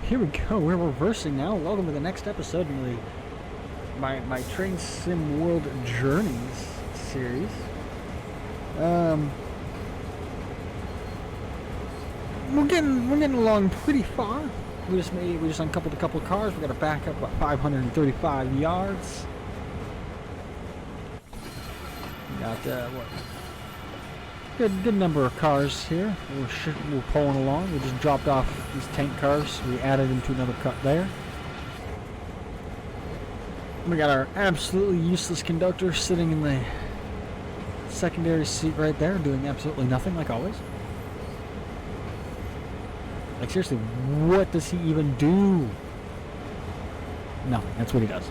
Here we go. We're reversing now. Welcome to the next episode in the my Train Sim World Journeys series. We're getting along pretty far. We just uncoupled a couple of cars. We got to back up about 535 yards. We got what? Good number of cars here. We're pulling along. We just dropped off these tank cars. We added them to another cut there. We got our absolutely useless conductor sitting in the secondary seat right there, doing absolutely nothing, like always. Like, seriously, what does he even do? Nothing. That's what he does.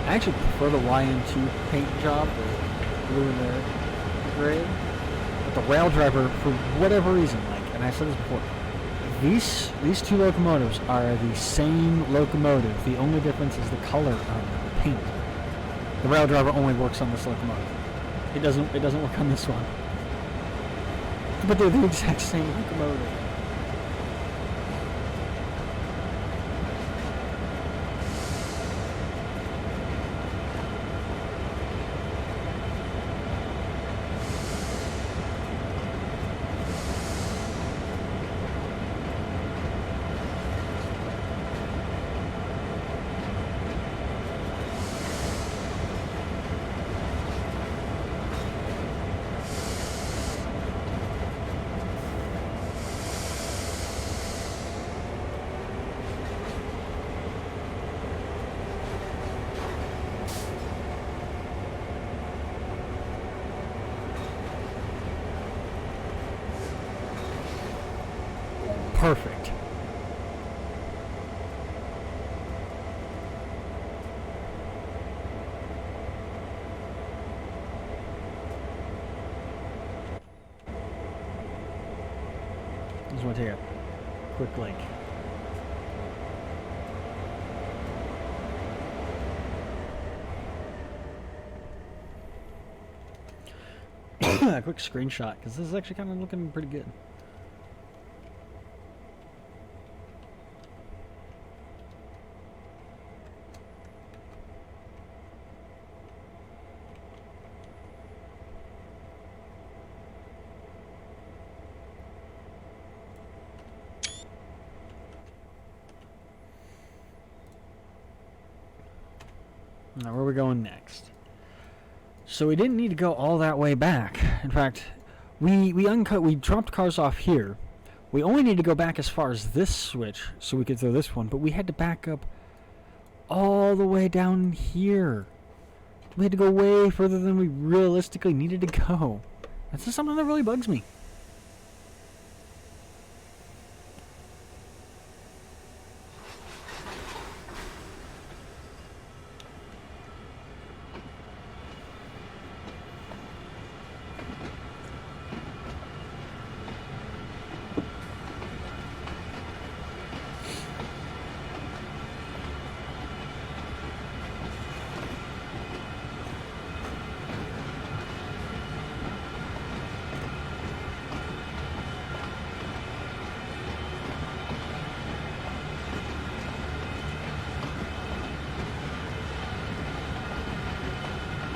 I actually prefer the YM2 paint job, the blue and the gray. But the rail driver, for whatever reason, and I said this before, these two locomotives are the same locomotive. The only difference is the color of the paint. The rail driver only works on this locomotive. It doesn't work on this one. But they're the exact same locomotive. Perfect. Just want to take a quick link. A quick screenshot, because this is actually kind of looking pretty good. Now, where are we going next? So we didn't need to go all that way back. In fact, we dropped cars off here. We only need to go back as far as this switch so we could throw this one, but we had to back up all the way down here. We had to go way further than we realistically needed to go. That's just something that really bugs me.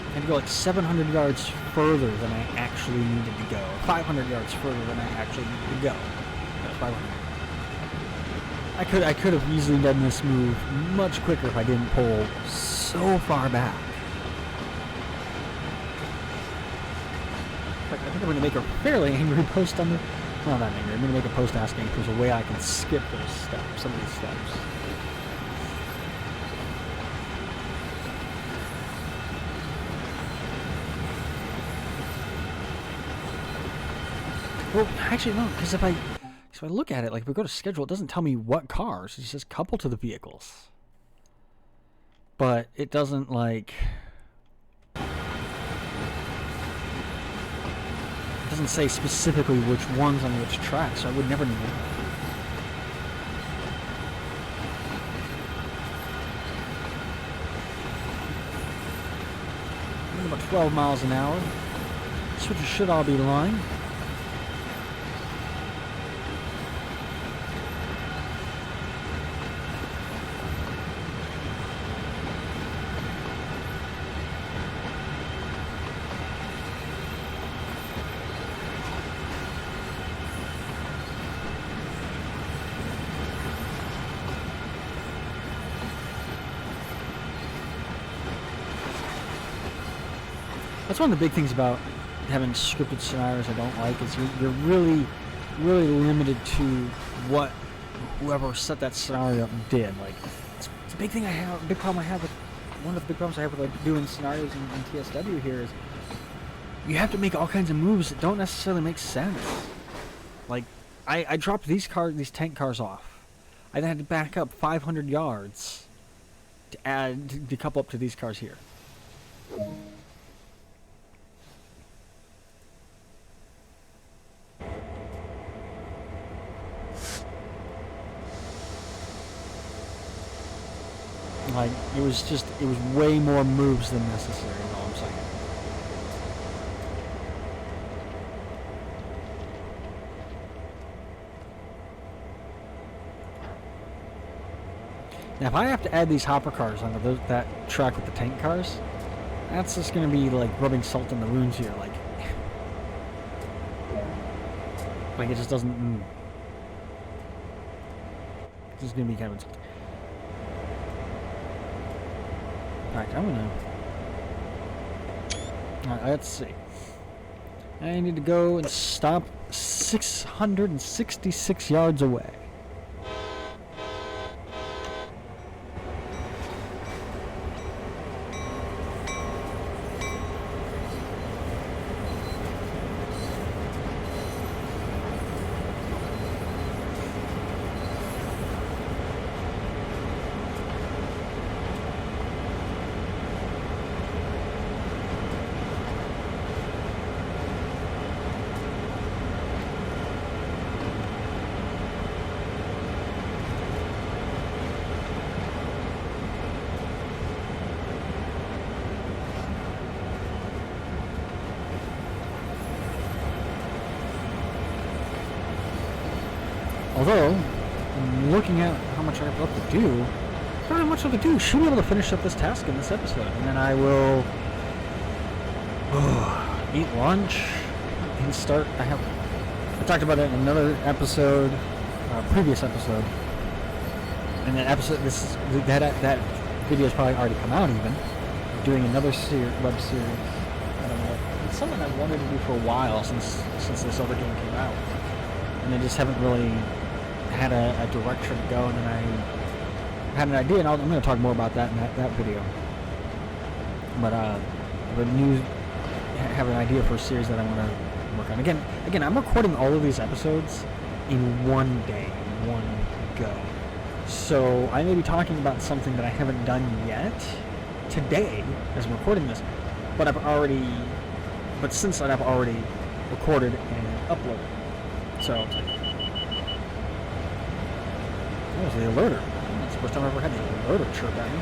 I had to go like 700 yards further than I actually needed to go. 500 yards further than I actually needed to go. No, 500. I could have easily done this move much quicker if I didn't pull so far back. In fact, I think I'm going to make a fairly angry post on the... Not that angry. I'm going to make a post asking if there's a way I can skip those steps, some of these steps. Well, actually, no, because if I look at it, like if we go to schedule, it doesn't tell me what cars. It says couple to the vehicles. But it doesn't, like... It doesn't say specifically which ones on which tracks, so I would never know. About 12 miles an hour. Switches should all be line. That's one of the big things about having scripted scenarios I don't like is you're really, really limited to what whoever set that scenario up did. Like, it's a big thing I have, a big problem I have with, one of the big problems I have with like doing scenarios in TSW here is you have to make all kinds of moves that don't necessarily make sense. Like, I dropped these tank cars off. I then had to back up 500 yards to couple up to these cars here. Like, it was way more moves than necessary, is all I'm saying. Now, if I have to add these hopper cars onto that track with the tank cars, that's just going to be like rubbing salt in the wounds here. Like it just doesn't. It's just going to be kind of insulting. Alright, Alright, let's see. I need to go and stop 666 yards away. Although, looking at how much I have left to do, I don't have much left to do. Should be able to finish up this task in this episode. And then I will eat lunch and start. I talked about it in another episode, previous episode. And that episode, that video has probably already come out even. Doing another web series. I don't know. It's something I've wanted to do for a while since this other game came out. And I just haven't really had a direction to go, and then I had an idea, and I'm going to talk more about that in that video. But have an idea for a series that I want to work on. Again, I'm recording all of these episodes in one day, in one go. So I may be talking about something that I haven't done yet today as I'm recording this, but since I've already recorded and uploaded. So it's like, that was the alerter. That's the first time I've ever had the alerter chirp at me.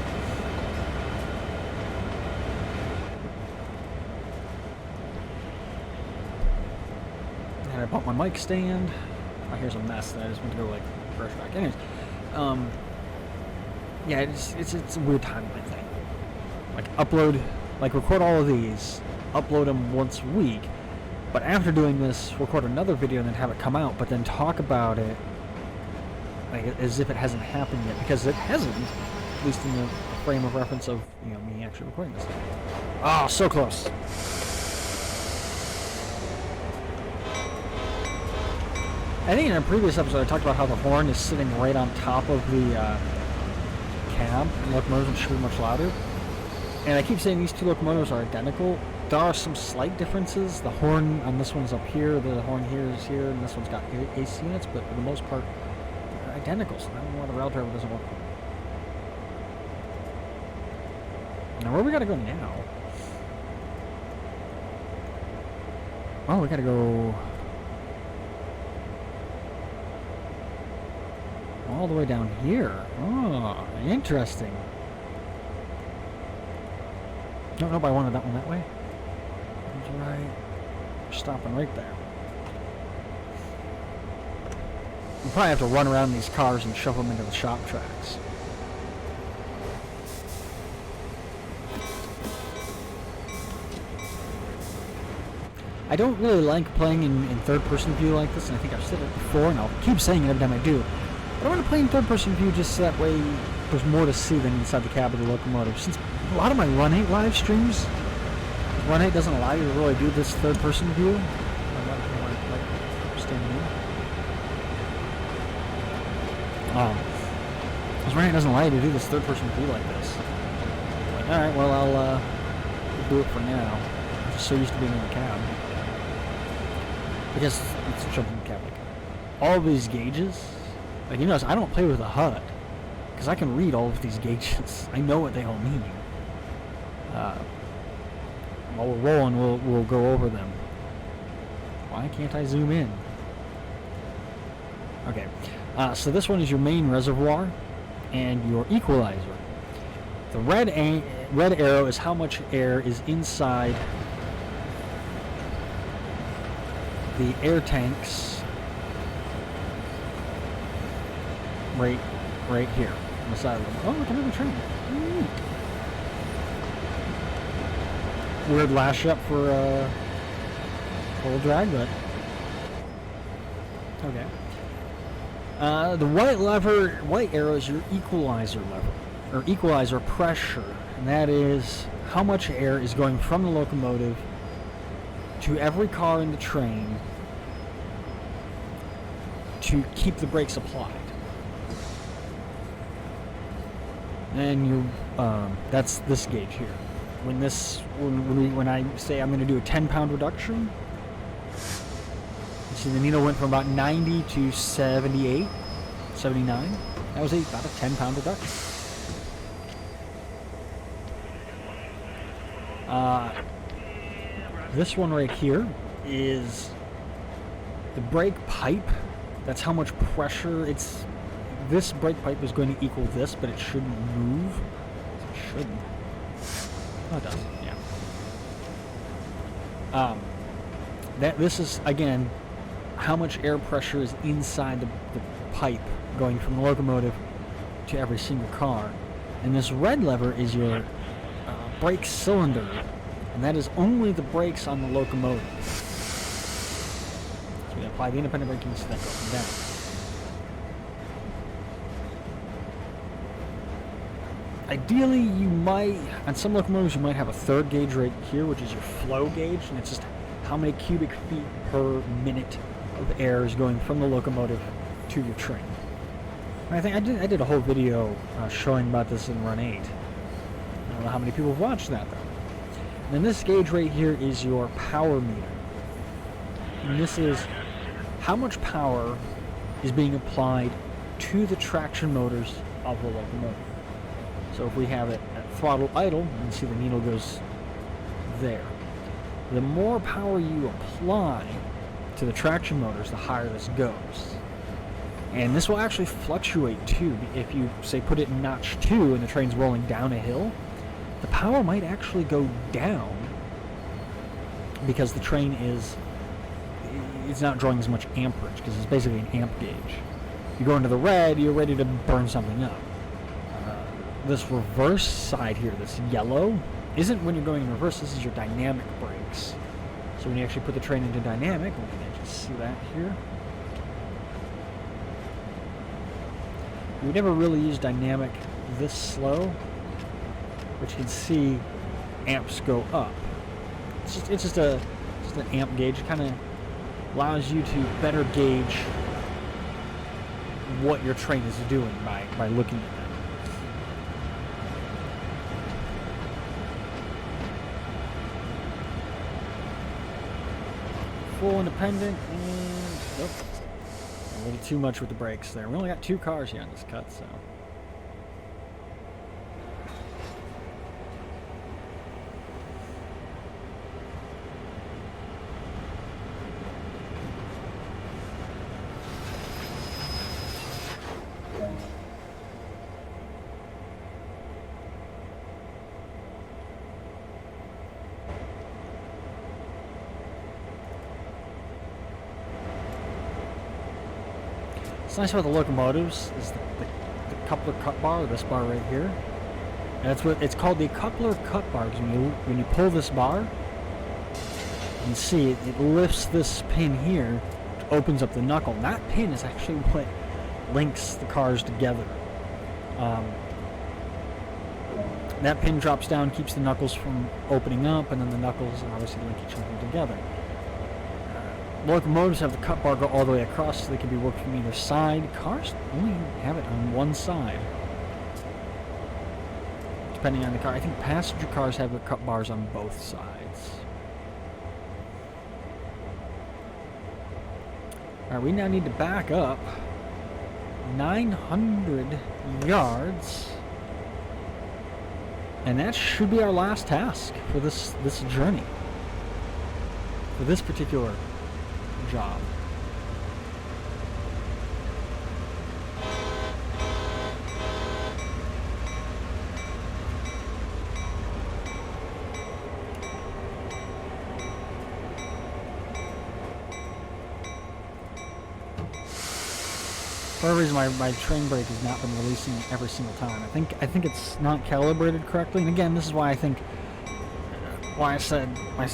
And I bought my mic stand. Oh, here's a mess that I just went to go like brush back. Anyways, yeah, it's a weird timeline thing. Like record all of these, upload them once a week. But after doing this, record another video and then have it come out, but then talk about it like as if it hasn't happened yet, because it hasn't, at least in the frame of reference of me actually recording this. Oh, so close. I think in a previous episode I talked about how the horn is sitting right on top of the cab, and locomotives should be much louder. And I keep saying these two locomotives are identical. There are some slight differences. The horn on this one's up here, the horn here is here, and this one's got AC units, but for the most part, they're identical, so I don't know why the rail driver doesn't work. Now, where we gotta go now? Oh, we gotta go all the way down here. Oh, interesting. Don't know if I wanted that one that way. That's right. We're stopping right there. We probably have to run around these cars and shove them into the shop tracks. I don't really like playing in third-person view like this, and I think I've said it before, and I'll keep saying it every time I do. But I want to play in third-person view just so that way there's more to see than inside the cab of the locomotive. Since a lot of my Run 8 live streams, Run 8 doesn't allow you to really do this third-person view. Standing in. Because Run 8 doesn't allow you to do this third-person view like this. Like, alright, well, I'll do it for now. I'm just so used to being in the cab. Because it's jumping the cab. Like, all of these gauges, like, you notice I don't play with the HUD. Because I can read all of these gauges. I know what they all mean. While we're rolling, we'll go over them. Why can't I zoom in? Okay, so this one is your main reservoir and your equalizer. The red arrow is how much air is inside the air tanks right here on the side of them. Oh, look, another train. Weird lash up for a little drag, but okay. The white arrow is your equalizer lever, or equalizer pressure, and that is how much air is going from the locomotive to every car in the train to keep the brakes applied. And you, that's this gauge here. When I say I'm going to do a 10-pound reduction, you see the needle went from about 90 to 78, 79. That was about a 10-pound reduction. This one right here is the brake pipe. That's how much pressure it's. This brake pipe is going to equal this, but it shouldn't move. It shouldn't. Oh, it does. Yeah. This is again how much air pressure is inside the pipe going from the locomotive to every single car, and this red lever is your brake cylinder, and that is only the brakes on the locomotive. So we apply the independent braking so that goes up and down. Ideally, you might, on some locomotives, you might have a third gauge right here, which is your flow gauge, and it's just how many cubic feet per minute of air is going from the locomotive to your train. And I think I did a whole video showing about this in Run 8. I don't know how many people have watched that, though. And then this gauge right here is your power meter. And this is how much power is being applied to the traction motors of the locomotive. So if we have it at throttle idle, you can see the needle goes there. The more power you apply to the traction motors, the higher this goes. And this will actually fluctuate too. If you, say, put it in notch 2 and the train's rolling down a hill, the power might actually go down because the train it's not drawing as much amperage because it's basically an amp gauge. You go into the red, you're ready to burn something up. This reverse side here, this yellow, isn't when you're going in reverse. This is your dynamic brakes. So when you actually put the train into dynamic, we can actually see that here. We never really use dynamic this slow, but you can see amps go up. It's just an amp gauge. It kind of allows you to better gauge what your train is doing by looking at that. Full independent, and nope. A little too much with the brakes there. We only got 2 cars here on this cut, so. What's nice about the locomotives is the coupler cut bar, this bar right here. And that's what it's called, the coupler cut bar, because when you pull this bar, you can see it lifts this pin here, which opens up the knuckle. And that pin is actually what links the cars together. That pin drops down, keeps the knuckles from opening up, and then the knuckles obviously link each other together. Locomotives have the cut bar go all the way across, so they can be worked from either side. Cars only have it on one side, depending on the car. I think passenger cars have the cut bars on both sides. Alright, we now need to back up 900 yards. And that should be our last task for this journey. For this particular job. For whatever reason, my train brake has not been releasing every single time. I think it's not calibrated correctly. And again, this is why I say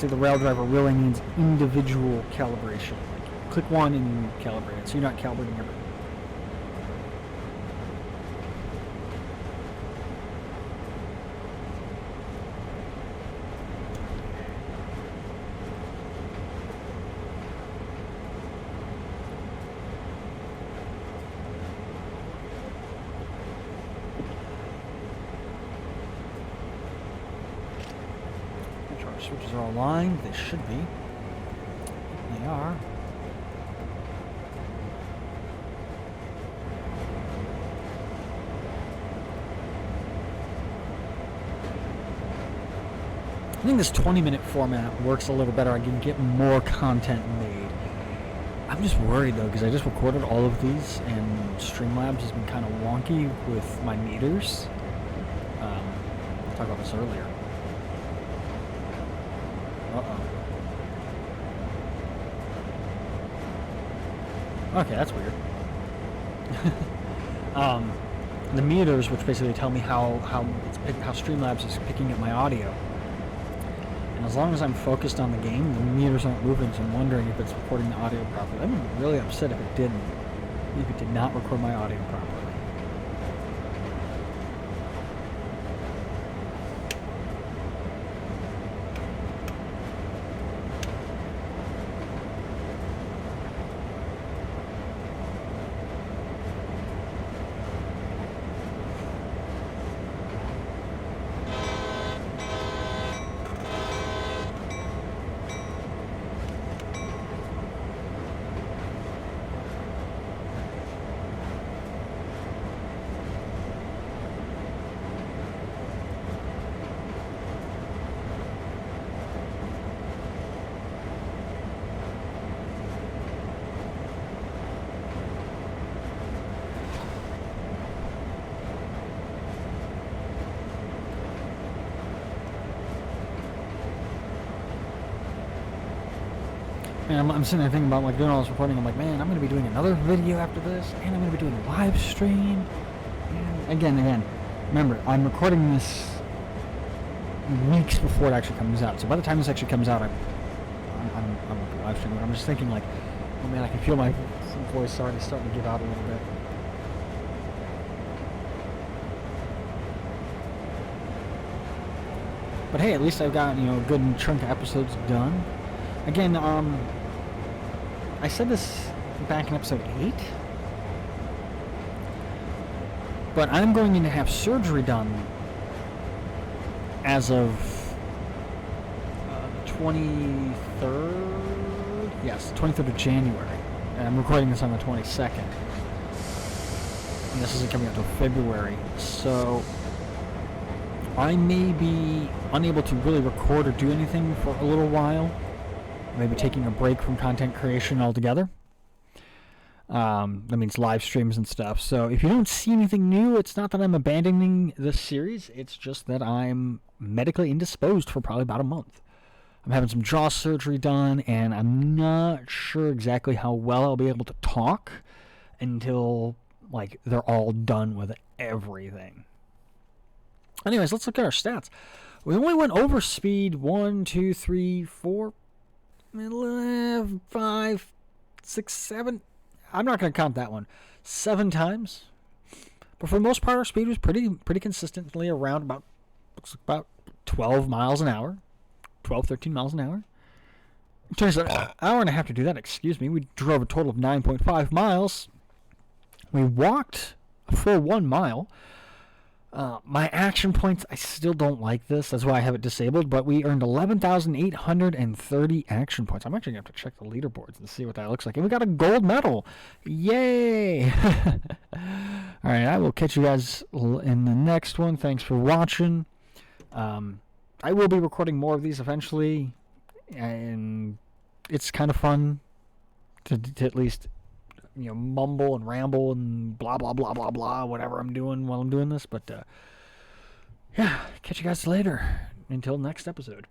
the rail driver really needs individual calibration. Like, click one and you calibrate it, so you're not calibrating everything. Switches are all aligned. They should be. They are. I think this 20-minute format works a little better. I can get more content made. I'm just worried though, because I just recorded all of these and Streamlabs has been kind of wonky with my meters. I talked about this earlier. Okay, that's weird. The meters, which basically tell me how Streamlabs is picking up my audio, and as long as I'm focused on the game, the meters aren't moving. So I'm wondering if it's recording the audio properly. I'd be really upset if it didn't. If it did not record my audio properly. And I'm sitting there thinking about like doing all this recording. I'm like, man, I'm going to be doing another video after this, and I'm going to be doing a live stream. And again, remember, I'm recording this weeks before it actually comes out. So by the time this actually comes out, I'm live streaming. I'm just thinking like, oh man, I can feel my voice already starting to give out a little bit. But hey, at least I've got, a good chunk of episodes done. Again, I said this back in episode 8, but I'm going in to have surgery done as of the 23rd? Yes, 23rd of January. And I'm recording this on the 22nd. And this isn't coming out until February. So I may be unable to really record or do anything for a little while. Maybe taking a break from content creation altogether. That means live streams and stuff. So if you don't see anything new, it's not that I'm abandoning this series. It's just that I'm medically indisposed for probably about a month. I'm having some jaw surgery done, and I'm not sure exactly how well I'll be able to talk until like they're all done with everything. Anyways, let's look at our stats. We only went over speed 1, 2, 3, 4, 5, 6, 7. I'm not going to count that one. 7 times. But for the most part, our speed was pretty consistently around about 12 miles an hour. 12, 13 miles an hour. It turns out an hour and a half to do that, excuse me. We drove a total of 9.5 miles. We walked a full 1 mile. My action points, I still don't like this. That's why I have it disabled. But we earned 11,830 action points. I'm actually going to have to check the leaderboards and see what that looks like. And we got a gold medal. Yay! All right, I will catch you guys in the next one. Thanks for watching. I will be recording more of these eventually. And it's kind of fun to at least, mumble and ramble and blah, blah, blah, blah, blah, whatever I'm doing while I'm doing this. But, yeah, catch you guys later. Until next episode.